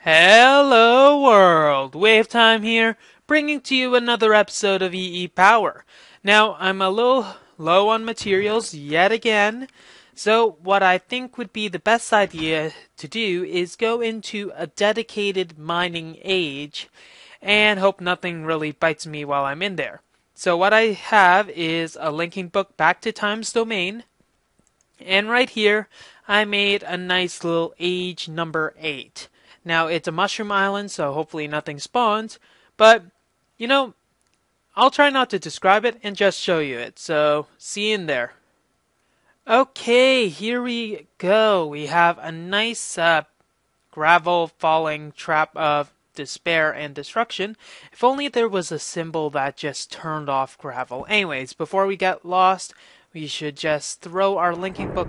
Hello world, WayofTime here, bringing to you another episode of EEPower. Now, I'm a little low on materials yet again, so what I think would be the best idea to do is go into a dedicated mining age and hope nothing really bites me while I'm in there. So what I have is a linking book back to Time's Domain, and right here I made a nice little age number 8. Now, it's a mushroom island, so hopefully nothing spawns, but, you know, I'll try not to describe it and just show you it, so see you in there. Okay, here we go. We have a nice gravel falling trap of despair and destruction. If only there was a symbol that just turned off gravel. Anyways, before we get lost, we should just throw our linking book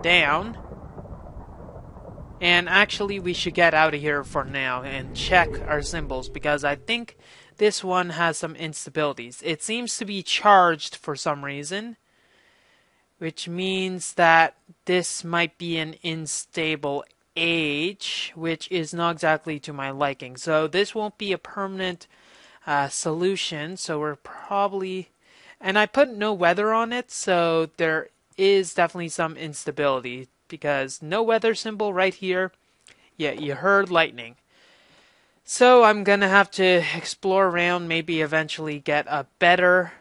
down. And actually, we should get out of here for now and check our symbols, because I think this one has some instabilities. It seems to be charged for some reason, which means that this might be an unstable age, which is not exactly to my liking. So this won't be a permanent solution, so we're probably... And I put no weather on it, so there is definitely some instability, because no weather symbol right here. Yeah, you heard lightning. So I'm gonna have to explore around, maybe eventually get a better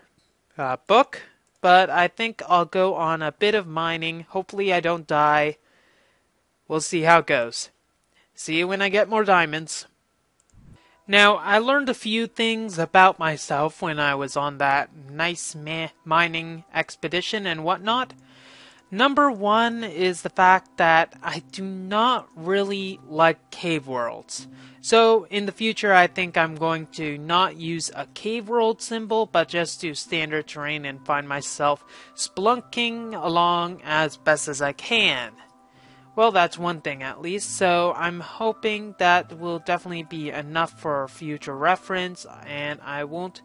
book, but I think I'll go on a bit of mining. Hopefully I don't die. We'll see how it goes. See you when I get more diamonds. Now, I learned a few things about myself when I was on that nice mining expedition and whatnot. Number one is the fact that I do not really like cave worlds. So in the future, I think I'm going to not use a cave world symbol, but just do standard terrain and find myself spelunking along as best as I can. Well, that's one thing at least, so I'm hoping that will definitely be enough for future reference, and I won't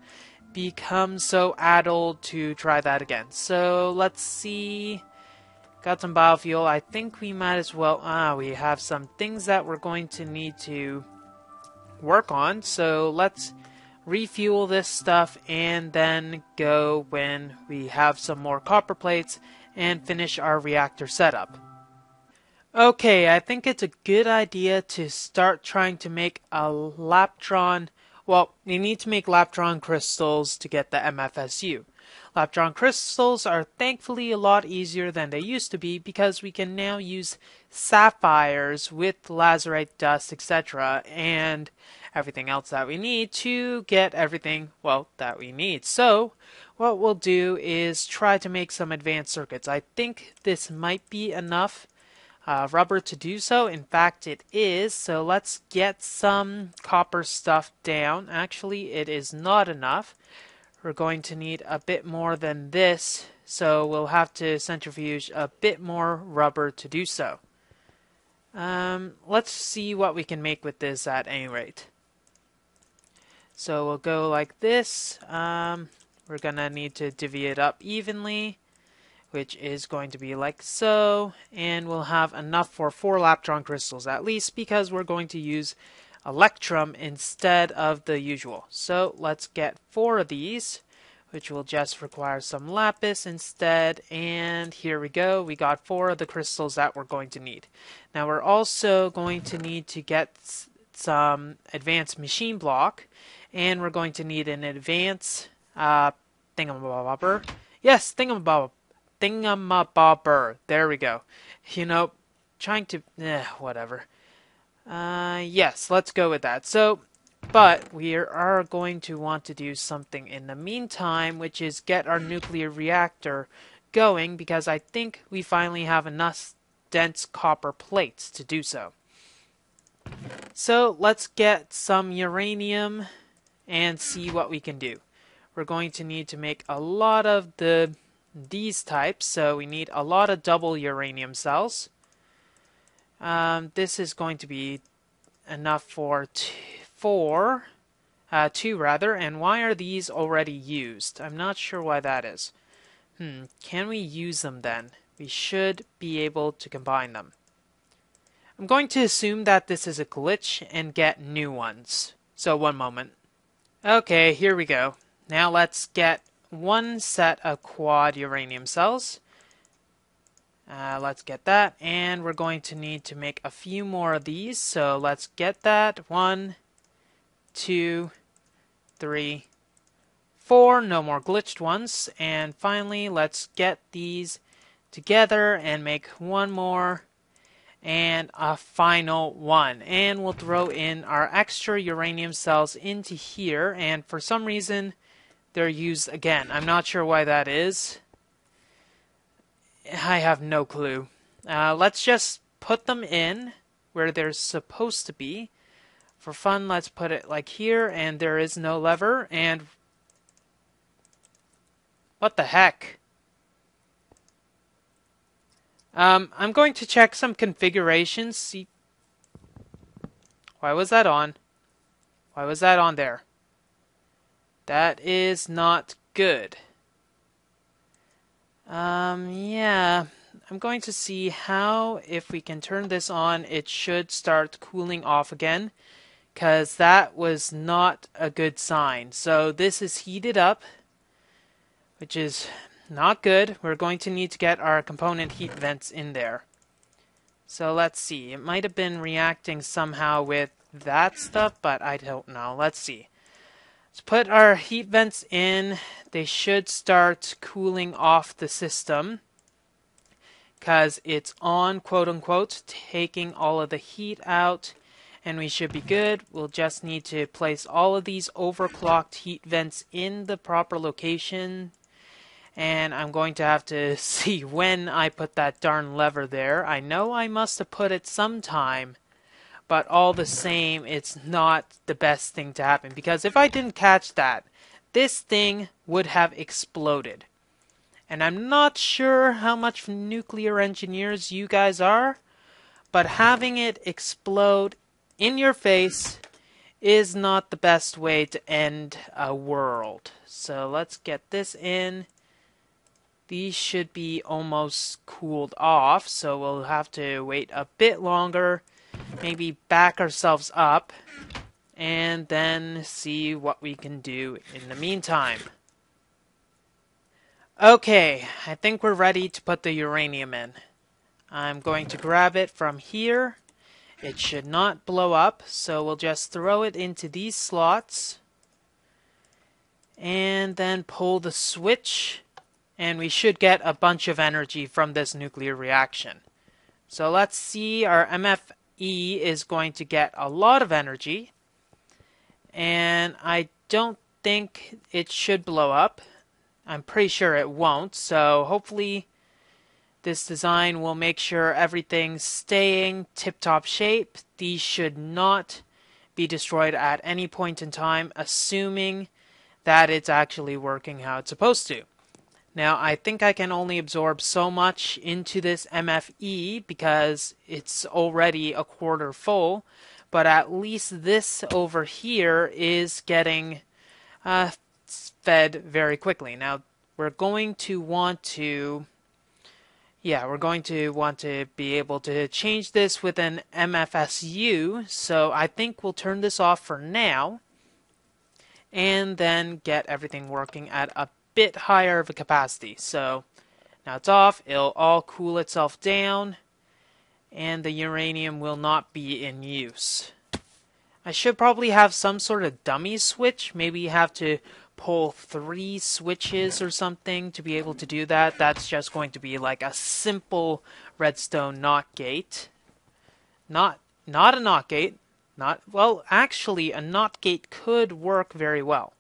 become so addled to try that again. So let's see... Got some biofuel. I think we might as well... we have some things that we're going to need to work on. So let's refuel this stuff and then go when we have some more copper plates and finish our reactor setup. Okay, I think it's a good idea to start trying to make a Laptron... Well, we need to make Laptron crystals to get the MFSU. Laptron crystals are thankfully a lot easier than they used to be, because we can now use sapphires with lazurite dust, etc., and everything else that we need to get everything, well, that we need. So, what we'll do is try to make some advanced circuits. I think this might be enough rubber to do so. In fact, it is. So let's get some copper stuff down. Actually, it is not enough. We're going to need a bit more than this, so we'll have to centrifuge a bit more rubber to do so. Let's see what we can make with this at any rate. So we'll go like this. We're gonna need to divvy it up evenly, which is going to be like so, and we'll have enough for 4 Laptron crystals at least, because we're going to use Electrum instead of the usual. So let's get 4 of these, which will just require some lapis instead, and here we go. We got 4 of the crystals that we're going to need. Now we're also going to need to get some advanced machine block, and we're going to need an advanced thingamabobber. Yes, thingamabobber. There we go. You know, trying to... whatever. Yes, let's go with that. So, but we are going to want to do something in the meantime, which is get our nuclear reactor going, because I think we finally have enough dense copper plates to do so. So, let's get some uranium and see what we can do. We're going to need to make a lot of these types, so we need a lot of double uranium cells. This is going to be enough for 2 rather, and why are these already used? I'm not sure why that is. Can we use them then? We should be able to combine them. I'm going to assume that this is a glitch and get new ones. So one moment. Okay, here we go. Now let's get one set of quad uranium cells. Let's get that, and we're going to need to make a few more of these, so let's get that. 1, 2, 3, 4, no more glitched ones, and finally let's get these together and make one more, and a final one. And we'll throw in our extra uranium cells into here, and for some reason they're used again. I'm not sure why that is. I have no clue. Let's just put them in where they're supposed to be. For fun, let's put it like here, and there is no lever, and... what the heck? I'm going to check some configurations, see... why was that on? Why was that on there? That is not good. Yeah, I'm going to see how, if we can turn this on, it should start cooling off again, because that was not a good sign. So this is heated up, which is not good. We're going to need to get our component heat vents in there. So let's see, it might have been reacting somehow with that stuff, but I don't know. Let's see. Let's put our heat vents in. They should start cooling off the system because it's on, quote unquote, taking all of the heat out, and we should be good. We'll just need to place all of these overclocked heat vents in the proper location, and I'm going to have to see when I put that darn lever there. I know I must have put it sometime, but all the same, it's not the best thing to happen, because if I didn't catch that, this thing would have exploded. And I'm not sure how much nuclear engineers you guys are, but having it explode in your face is not the best way to end a world. So let's get this in. These should be almost cooled off, so we'll have to wait a bit longer. Maybe back ourselves up, and then see what we can do in the meantime. Okay, I think we're ready to put the uranium in. I'm going to grab it from here. It should not blow up, so we'll just throw it into these slots, and then pull the switch, and we should get a bunch of energy from this nuclear reaction. So let's see, our MFE is going to get a lot of energy, and I don't think it should blow up. I'm pretty sure it won't, so hopefully this design will make sure everything's staying tip-top shape. These should not be destroyed at any point in time, assuming that it's actually working how it's supposed to. Now, I think I can only absorb so much into this MFE because it's already a quarter full, but at least this over here is getting fed very quickly. Now, we're going to want to be able to change this with an MFSU, so I think we'll turn this off for now, and then get everything working at a bit higher of a capacity. So now it's off, it'll all cool itself down, and the uranium will not be in use. I should probably have some sort of dummy switch. Maybe you have to pull 3 switches or something to be able to do that. That's just going to be like a simple redstone NOT gate. Not a NOT gate. Well, actually a NOT gate could work very well,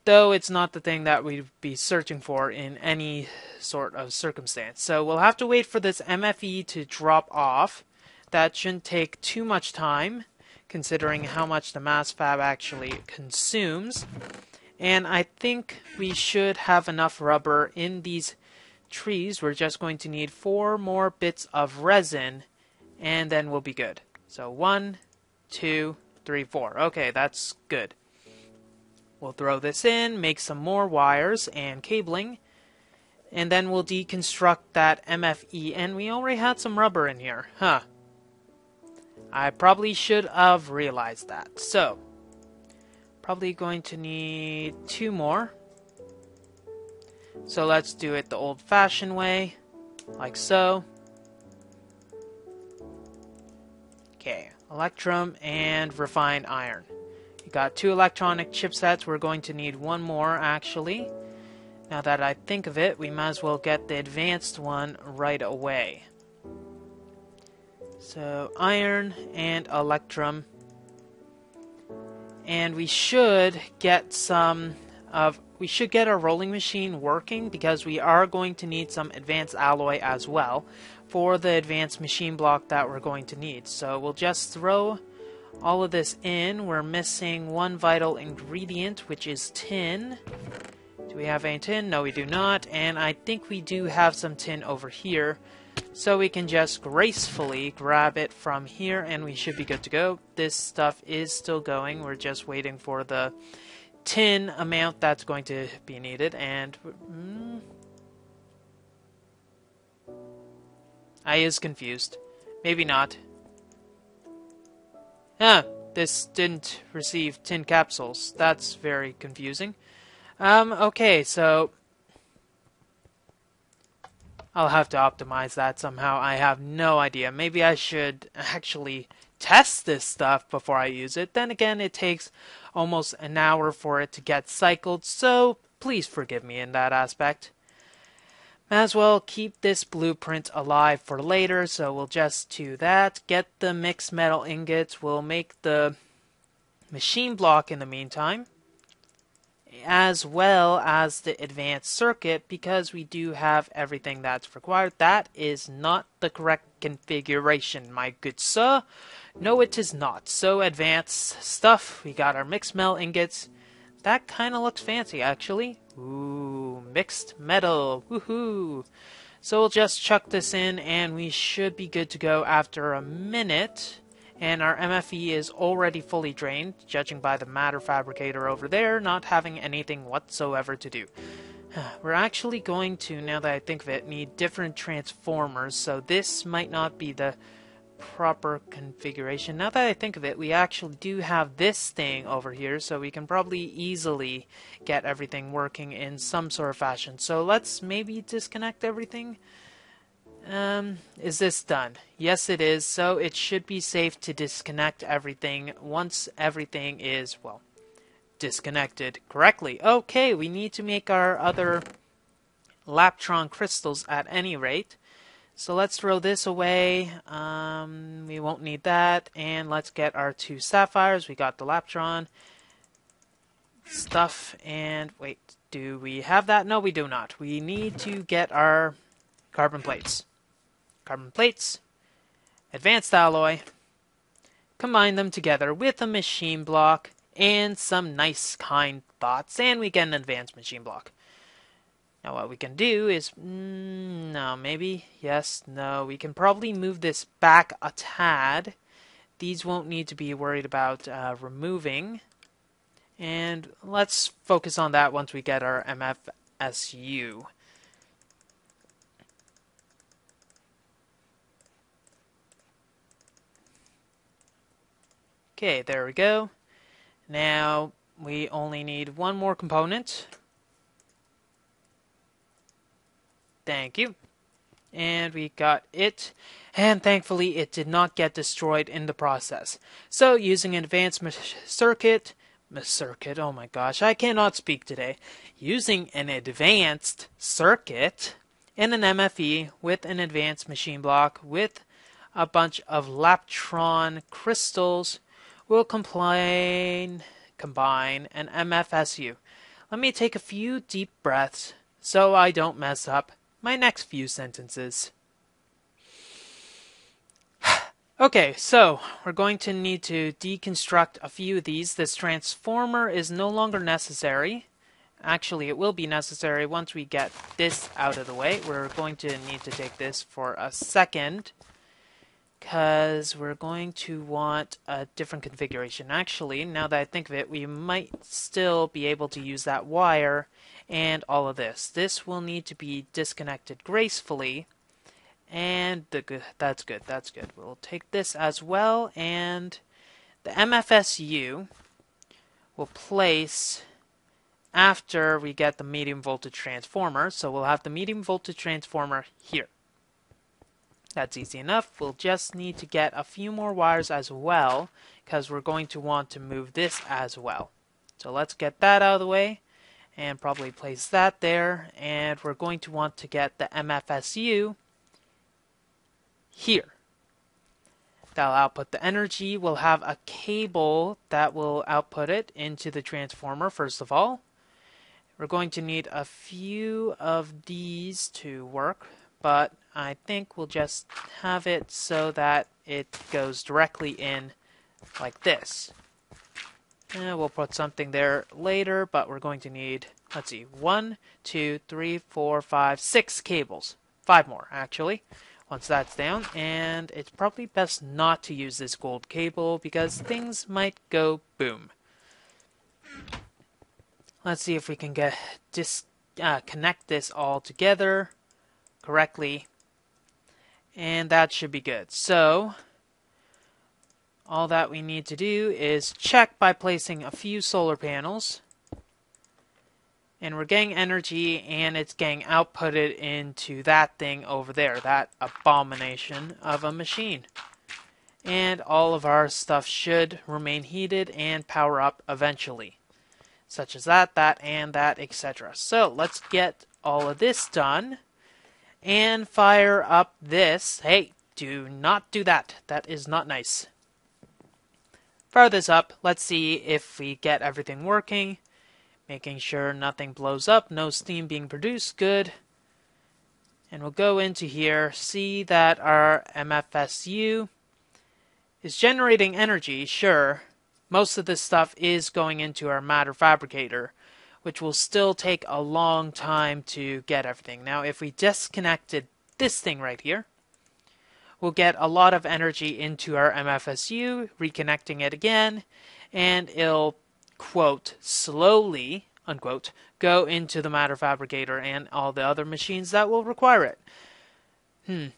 though it's not the thing that we'd be searching for in any sort of circumstance. So we'll have to wait for this MFE to drop off. That shouldn't take too much time, considering how much the mass fab actually consumes. And I think we should have enough rubber in these trees. We're just going to need 4 more bits of resin, and then we'll be good. So 1, 2, 3, 4. Okay, that's good. We'll throw this in, make some more wires and cabling, and then we'll deconstruct that MFE. And we already had some rubber in here. Huh. I probably should have realized that. So, probably going to need 2 more. So let's do it the old-fashioned way, like so. Okay, electrum and refined iron. We got 2 electronic chipsets. We're going to need 1 more, actually. Now that I think of it, we might as well get the advanced one right away. So, iron and electrum. And we should get we should get our rolling machine working, because we are going to need some advanced alloy as well for the advanced machine block that we're going to need. So we'll just throw all of this in. We're missing 1 vital ingredient, which is tin. Do we have any tin? No, we do not. And I think we do have some tin over here. So we can just gracefully grab it from here and we should be good to go. This stuff is still going. We're just waiting for the tin amount that's going to be needed. And I is confused. Maybe not. This didn't receive tin capsules. That's very confusing. Okay, so I'll have to optimize that somehow. I have no idea. Maybe I should actually test this stuff before I use it. Then again, it takes almost an hour for it to get cycled, so please forgive me in that aspect. Might as well keep this blueprint alive for later, so we'll just do that. Get the mixed metal ingots. We'll make the machine block in the meantime, as well as the advanced circuit, because we do have everything that's required. That is not the correct configuration, my good sir. No, it is not. So advanced stuff. We got our mixed metal ingots. That kind of looks fancy, actually. Ooh, mixed metal. Woohoo! So we'll just chuck this in, and we should be good to go after a minute. And our MFE is already fully drained, judging by the matter fabricator over there not having anything whatsoever to do. We're actually going to, now that I think of it, need different transformers, so this might not be the proper configuration. Now that I think of it, we actually do have this thing over here, so we can probably easily get everything working in some sort of fashion. So let's maybe disconnect everything. Is this done? Yes, it is. So it should be safe to disconnect everything once everything is, well, disconnected correctly. Okay, we need to make our other Laptron crystals at any rate. So let's throw this away. We won't need that. And let's get our 2 sapphires. We got the Laptron stuff. And wait, do we have that? No, we do not. We need to get our carbon plates. Carbon plates, advanced alloy, combine them together with a machine block and some nice kind thoughts, and we get an advanced machine block. Now what we can do is, no, maybe, yes, no, we can probably move this back a tad. These won't need to be worried about removing, and let's focus on that once we get our MFSU. Okay, there we go. Now we only need 1 more component. Thank you. And we got it. And thankfully it did not get destroyed in the process. So using an advanced circuit, oh my gosh, I cannot speak today. Using an advanced circuit and an MFE with an advanced machine block with a bunch of Laptron crystals, we'll combine an MFSU. Let me take a few deep breaths so I don't mess up my next few sentences. Okay, so we're going to need to deconstruct a few of these. This transformer is no longer necessary. Actually, it will be necessary once we get this out of the way. We're going to need to take this for a second, because we're going to want a different configuration. Actually, now that I think of it, we might still be able to use that wire and all of this. This will need to be disconnected gracefully, And that's good, that's good. We'll take this as well, and the MFSU will place after we get the medium voltage transformer. So we'll have the medium voltage transformer here. That's easy enough. We'll just need to get a few more wires as well, because we're going to want to move this as well. So let's get that out of the way and probably place that there. And we're going to want to get the MFSU here. That'll output the energy. We'll have a cable that will output it into the transformer first of all. We're going to need a few of these to work, but I think we'll just have it so that it goes directly in like this. And we'll put something there later, but we're going to need, let's see, 1, 2, 3, 4, 5, 6 cables. 5 more, actually, once that's down. And it's probably best not to use this gold cable because things might go boom. Let's see if we can connect this all together correctly. And that should be good. So all that we need to do is check by placing a few solar panels. And we're getting energy, and it's getting outputted into that thing over there, that abomination of a machine. And all of our stuff should remain heated and power up eventually. Such as that, and that, etc. So let's get all of this done and fire up this. Hey, do not do that. That is not nice. Fire this up. Let's see if we get everything working. Making sure nothing blows up, no steam being produced. Good. And we'll go into here, see that our MFSU is generating energy, sure. Most of this stuff is going into our matter fabricator, which will still take a long time to get everything. Now, if we disconnected this thing right here, we'll get a lot of energy into our MFSU, reconnecting it again, and it'll, quote, slowly, unquote, go into the matter fabricator and all the other machines that will require it.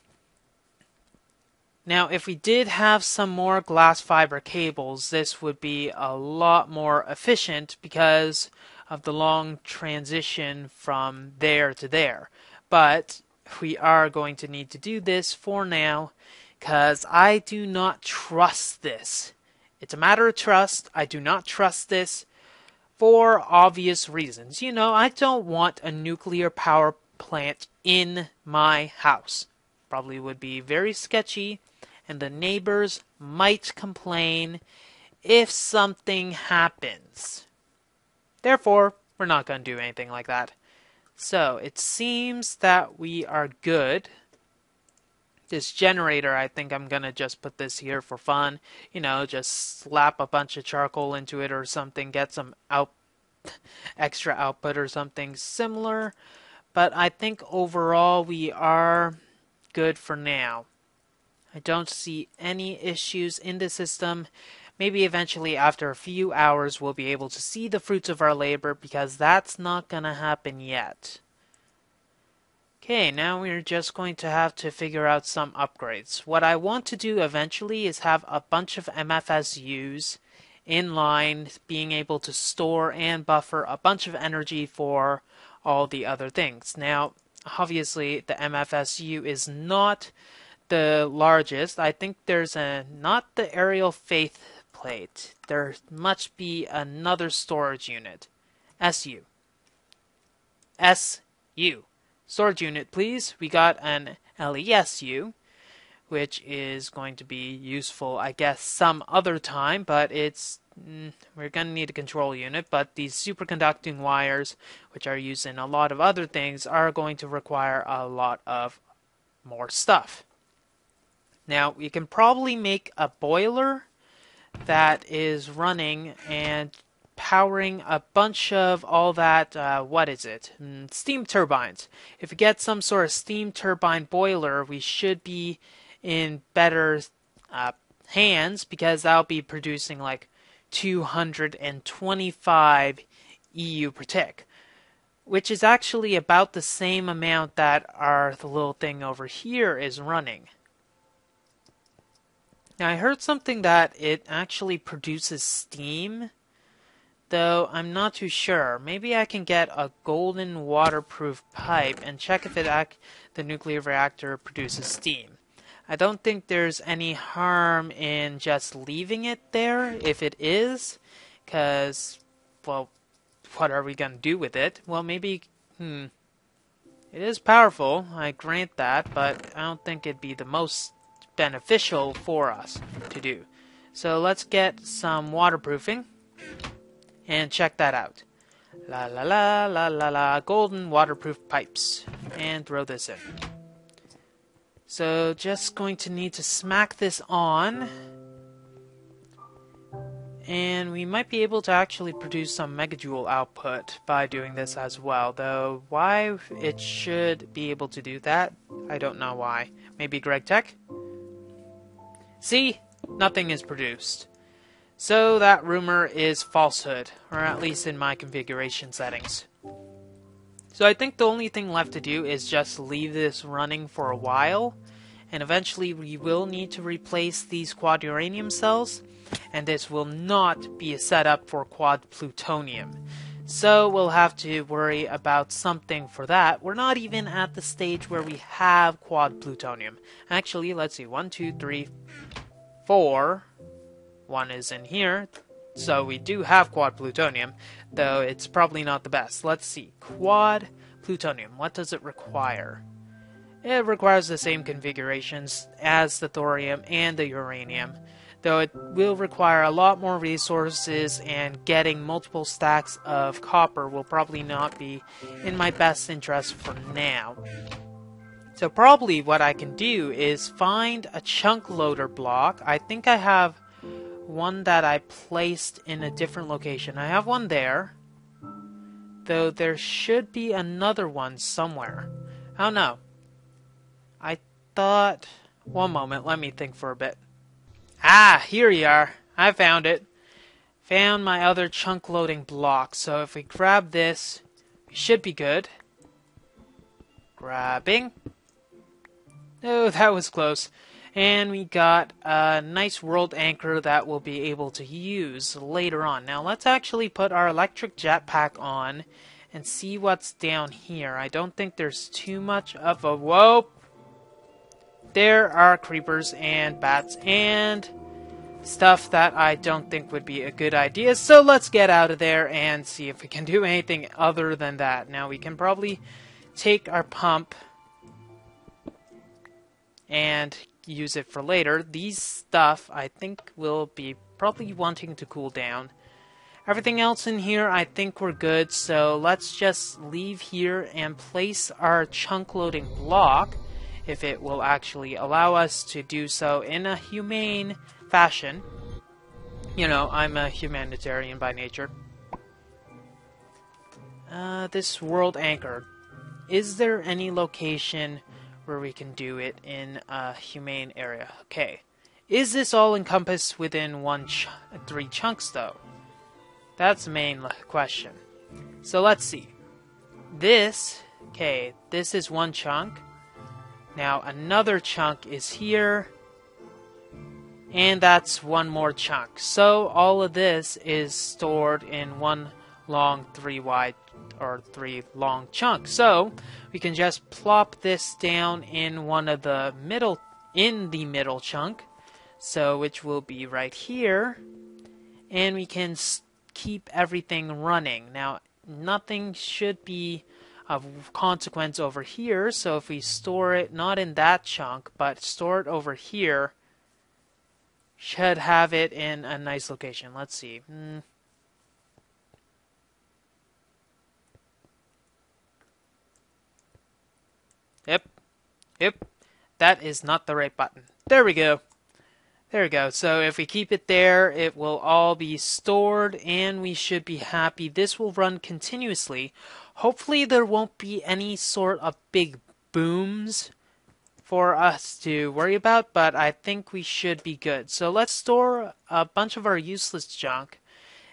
Now, if we did have some more glass fiber cables, this would be a lot more efficient because of the long transition from there to there. But we are going to need to do this for now because I do not trust this. It's a matter of trust. I do not trust this for obvious reasons. You know, I don't want a nuclear power plant in my house. Probably would be very sketchy, and the neighbors might complain if something happens. Therefore, we're not going to do anything like that. So, it seems that we are good. This generator, I think I'm going to just put this here for fun. You know, just slap a bunch of charcoal into it or something, get some extra output or something similar. But I think overall we are good for now. I don't see any issues in the system. Maybe eventually after a few hours we'll be able to see the fruits of our labor because that's not going to happen yet. Okay, now we're just going to have to figure out some upgrades. What I want to do eventually is have a bunch of MFSUs in line, being able to store and buffer a bunch of energy for all the other things. Now, obviously, the MFSU is not the largest. I think there's not the aerial faith plate. There must be another storage unit. SU. Storage unit, please. We got an LESU, which is going to be useful, I guess, some other time, but we're going to need a control unit, but these superconducting wires, which are used in a lot of other things, are going to require a lot of more stuff. Now, we can probably make a boiler that is running and powering a bunch of all that, steam turbines. If we get some sort of steam turbine boiler, we should be in better hands because that'll be producing like 225 EU per tick. which is actually about the same amount that the little thing over here is running. Now I heard something that it actually produces steam, though I'm not too sure. Maybe I can get a golden waterproof pipe and check if the nuclear reactor produces steam. I don't think there's any harm in just leaving it there if it is, because, well, what are we going to do with it? Well, maybe, it is powerful, I grant that, but I don't think it'd be the most beneficial for us to do. So let's get some waterproofing and check that out. La la la la la la, golden waterproof pipes. And throw this in. So just going to need to smack this on. And we might be able to actually produce some megajoule output by doing this as well. Though why it should be able to do that, I don't know why. Maybe Greg Tech? See? Nothing is produced. So that rumor is falsehood, or at least in my configuration settings. So I think the only thing left to do is just leave this running for a while, and eventually we will need to replace these quad uranium cells, and this will not be a setup for quad plutonium. So we'll have to worry about something for that. We're not even at the stage where we have quad plutonium. Actually, let's see, 1, 2, 3, 4. One is in here, so we do have quad plutonium, though it's probably not the best. Let's see, quad plutonium, what does it require? It requires the same configurations as the thorium and the uranium, though it will require a lot more resources, and getting multiple stacks of copper will probably not be in my best interest for now. So probably what I can do is find a chunk loader block. I think I have one that I placed in a different location. I have one there, though there should be another one somewhere. I don't know. I thought... One moment, let me think for a bit. Ah, here you are. I found it. Found my other chunk loading block. So if we grab this, we should be good. Grabbing. Oh, that was close. And we got a nice world anchor that we'll be able to use later on. Now let's actually put our electric jetpack on and see what's down here. I don't think there's too much of a... Whoa! There are creepers and bats and stuff that I don't think would be a good idea. So let's get out of there and see if we can do anything other than that. Now we can probably take our pump and use it for later. These stuff I think will be probably wanting to cool down. Everything else in here I think we're good, so let's just leave here and place our chunk loading block, if it will actually allow us to do so in a humane fashion. You know, I'm a humanitarian by nature. This world anchor. Is there any location where we can do it in a humane area? Okay. Is this all encompassed within 3 chunks, though? That's the main question. So let's see. This is 1 chunk. Now another chunk is here. And that's 1 more chunk. So all of this is stored in 1 long 3 wide or 3 long chunk. So we can just plop this down in one of the middle chunk, so which will be right here, and we can keep everything running. Now nothing should be of consequence over here, so if we store it not in that chunk but store it over here, should have it in a nice location. Let's see. Yep, that is not the right button. There we go. There we go. So if we keep it there, it will all be stored and we should be happy. This will run continuously. Hopefully there won't be any sort of big booms for us to worry about, but I think we should be good. So let's store a bunch of our useless junk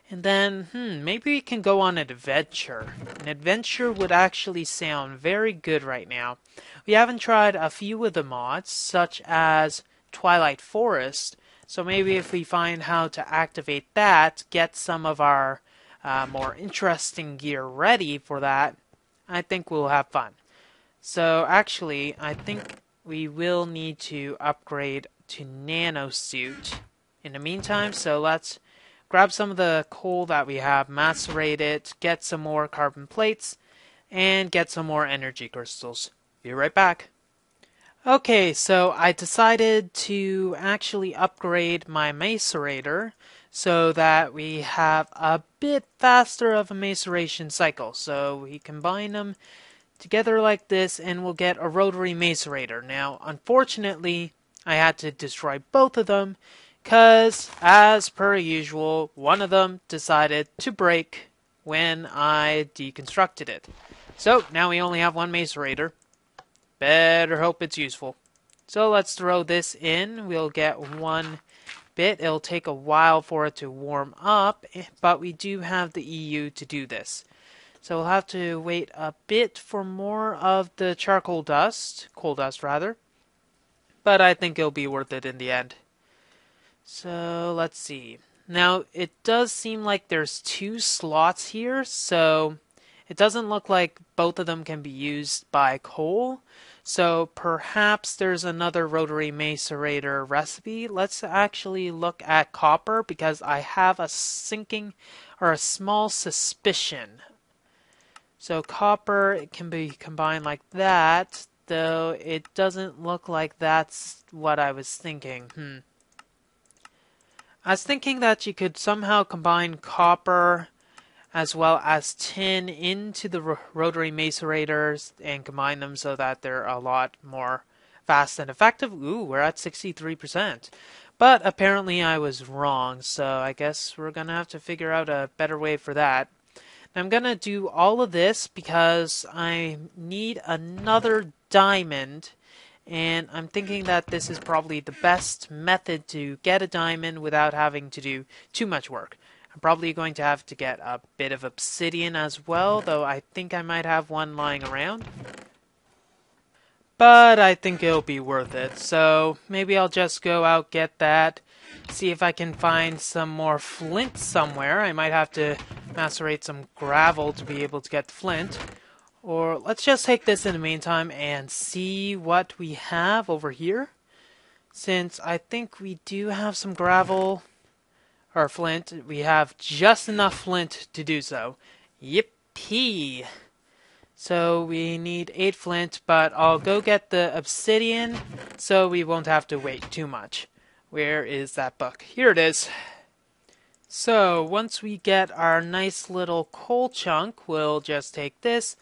And then, maybe we can go on an adventure. An adventure would actually sound very good right now. We haven't tried a few of the mods, such as Twilight Forest, so maybe if we find how to activate that, get some of our more interesting gear ready for that, I think we'll have fun. So actually, I think we will need to upgrade to Nano Suit in the meantime, so let's grab some of the coal that we have, macerate it, get some more carbon plates, and get some more energy crystals. Be right back. Okay, so I decided to actually upgrade my macerator so that we have a bit faster of a maceration cycle. So we combine them together like this and we'll get a rotary macerator. Now, unfortunately, I had to destroy both of them because, as per usual, one of them decided to break when I deconstructed it. So now we only have one macerator. Better hope it's useful. So let's throw this in. We'll get one bit. It'll take a while for it to warm up, but we do have the EU to do this. So we'll have to wait a bit for more of the charcoal dust, coal dust rather, but I think it'll be worth it in the end. So let's see. Now it does seem like there's 2 slots here, so it doesn't look like both of them can be used by coal. So perhaps there's another rotary macerator recipe. Let's actually look at copper because I have a sinking or a small suspicion. So copper, it can be combined like that, though it doesn't look like that's what I was thinking. I was thinking that you could somehow combine copper as well as tin into the rotary macerators and combine them so that they're a lot more fast and effective. Ooh, we're at 63%. But apparently I was wrong, so I guess we're going to have to figure out a better way for that. I'm going to do all of this because I need another diamond, and I'm thinking that this is probably the best method to get a diamond without having to do too much work. I'm probably going to have to get a bit of obsidian as well, though I think I might have one lying around. But I think it'll be worth it, so maybe I'll just go out, get that, see if I can find some more flint somewhere. I might have to macerate some gravel to be able to get flint. Or let's just take this in the meantime and see what we have over here. Since I think we do have some gravel or flint, we have just enough flint to do so. Yippee! So we need 8 flint, but I'll go get the obsidian so we won't have to wait too much. Where is that book? Here it is. So once we get our nice little coal chunk, we'll just take this,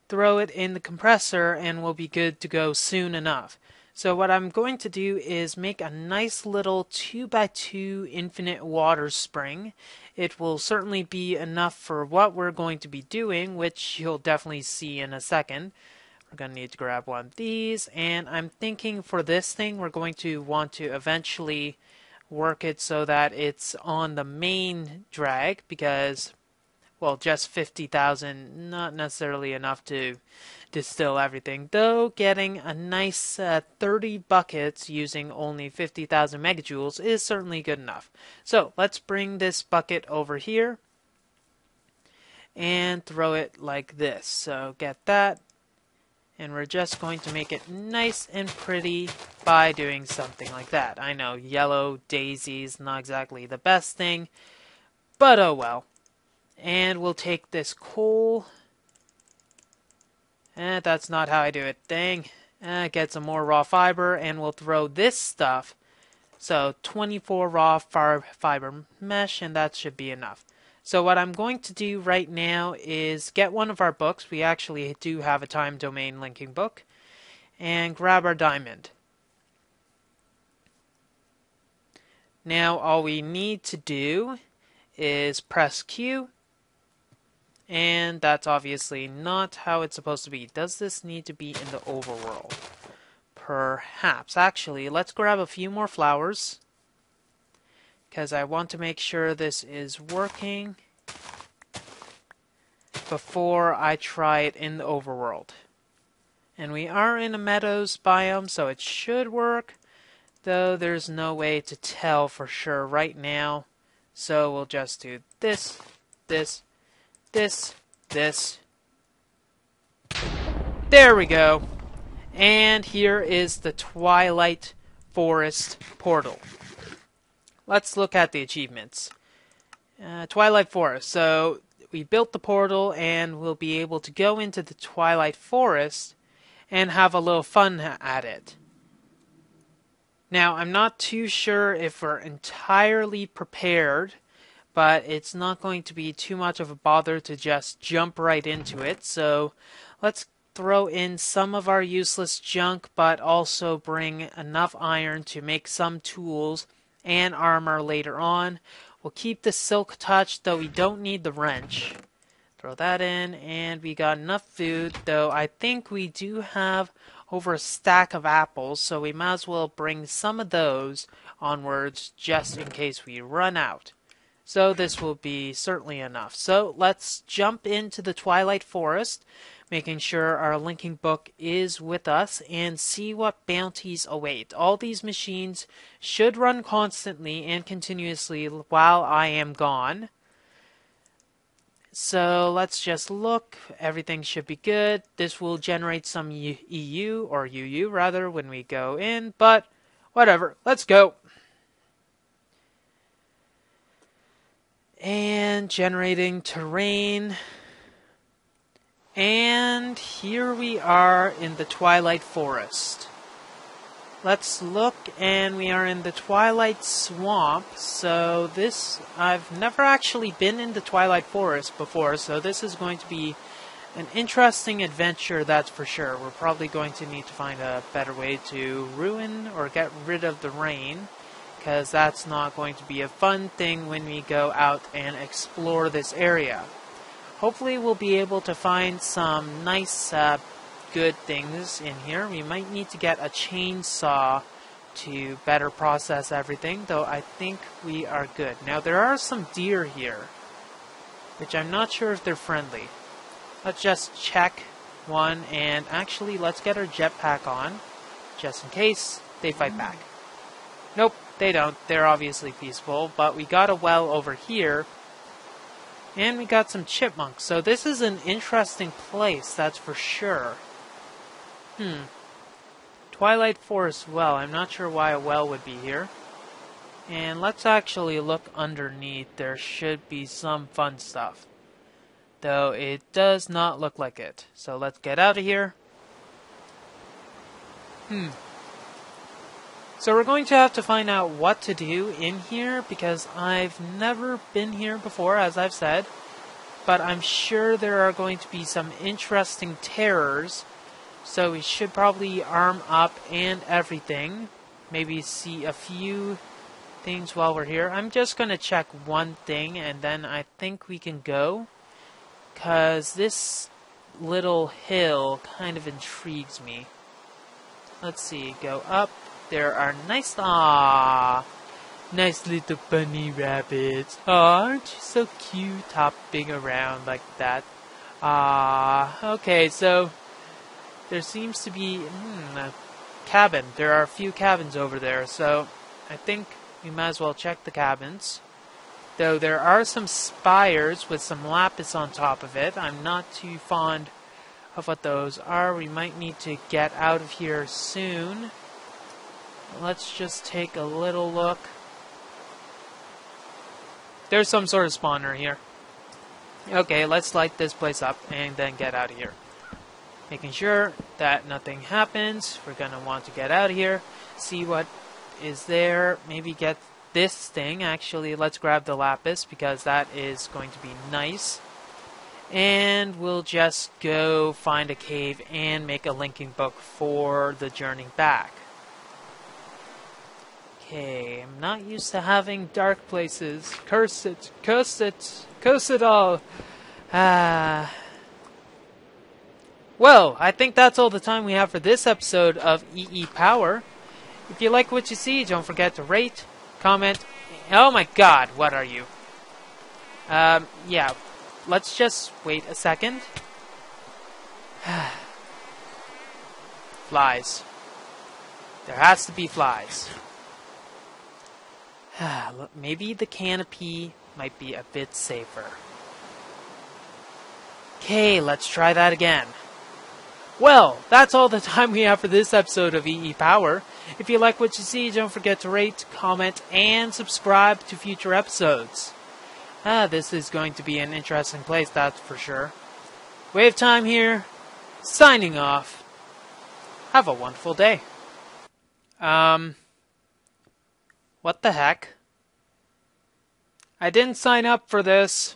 throw it in the compressor, and we'll be good to go soon enough. So what I'm going to do is make a nice little 2x2 infinite water spring. It will certainly be enough for what we're going to be doing, which you'll definitely see in a second. We're going to need to grab one of these, and I'm thinking for this thing we're going to want to eventually work it so that it's on the main drag because, well, just 50,000, not necessarily enough to distill everything, though getting a nice 30 buckets using only 50,000 megajoules is certainly good enough. So let's bring this bucket over here and throw it like this. So get that, and we're just going to make it nice and pretty by doing something like that. I know yellow daisies, not exactly the best thing, but oh well. And we'll take this coal. That's not how I do it. Dang. Get some more raw fiber, and we'll throw this stuff. So 24 raw fiber mesh, and that should be enough. So what I'm going to do right now is get one of our books. We actually do have a time domain linking book. And grab our diamond. Now all we need to do is press Q. And that's obviously not how it's supposed to be. Does this need to be in the overworld? Perhaps. Actually, let's grab a few more flowers. because I want to make sure this is working before I try it in the overworld. And we are in a meadows biome, so it should work, though there's no way to tell for sure right now. So we'll just do this, this, this, this. There we go. And here is the Twilight Forest portal. Let's look at the achievements. Twilight Forest. So we built the portal and we'll be able to go into the Twilight Forest and have a little fun at it. Now, I'm not too sure if we're entirely prepared, but it's not going to be too much of a bother to just jump right into it. So let's throw in some of our useless junk, but also bring enough iron to make some tools and armor later on. We'll keep the silk touch, though we don't need the wrench. Throw that in, and we got enough food, though I think we do have over a stack of apples, so we might as well bring some of those onwards just in case we run out. So this will be certainly enough. So let's jump into the Twilight Forest, making sure our linking book is with us, and see what bounties await. All these machines should run constantly and continuously while I am gone. So let's just look. Everything should be good. This will generate some EU, or UU rather, when we go in, but whatever. Let's go. And generating terrain. And here we are in the Twilight Forest. Let's look, and we are in the Twilight Swamp. So this, I've never actually been in the Twilight Forest before, so this is going to be an interesting adventure, that's for sure. We're probably going to need to find a better way to ruin or get rid of the rain, because that's not going to be a fun thing when we go out and explore this area. Hopefully we'll be able to find some nice good things in here. We might need to get a chainsaw to better process everything, though I think we are good. Now there are some deer here, which I'm not sure if they're friendly. Let's just check one, and actually let's get our jetpack on, just in case they fight back. Nope, they don't. They're obviously peaceful, but we got a well over here. And we got some chipmunks, so this is an interesting place, that's for sure. Twilight Forest well, I'm not sure why a well would be here. And let's actually look underneath, there should be some fun stuff. Though it does not look like it. So let's get out of here. So we're going to have to find out what to do in here, because I've never been here before, as I've said. But I'm sure there are going to be some interesting terrors. So we should probably arm up and everything. Maybe see a few things while we're here. I'm just going to check one thing, and then I think we can go. Because this little hill kind of intrigues me. Let's see, go up. There are nice little bunny rabbits. Aren't you so cute, hopping around like that? Okay, so there seems to be a cabin. There are a few cabins over there, so I think we might as well check the cabins. Though there are some spires with some lapis on top of it. I'm not too fond of what those are. We might need to get out of here soon. Let's just take a little look. There's some sort of spawner here. Okay, let's light this place up and then get out of here. Making sure that nothing happens. We're going to want to get out of here. See what is there. Maybe get this thing. Actually, let's grab the lapis, because that is going to be nice. And we'll just go find a cave and make a linking book for the journey back. Okay, I'm not used to having dark places. Curse it, curse it, curse it all. Well, I think that's all the time we have for this episode of EEPower. If you like what you see, don't forget to rate, comment, Oh my god, what are you? Yeah. Let's just wait a second. Flies. There has to be flies. Maybe the canopy might be a bit safer. Okay, let's try that again. Well, that's all the time we have for this episode of EEPower. If you like what you see, don't forget to rate, comment, and subscribe to future episodes. This is going to be an interesting place, that's for sure. WayofTime here, signing off. Have a wonderful day. What the heck? I didn't sign up for this.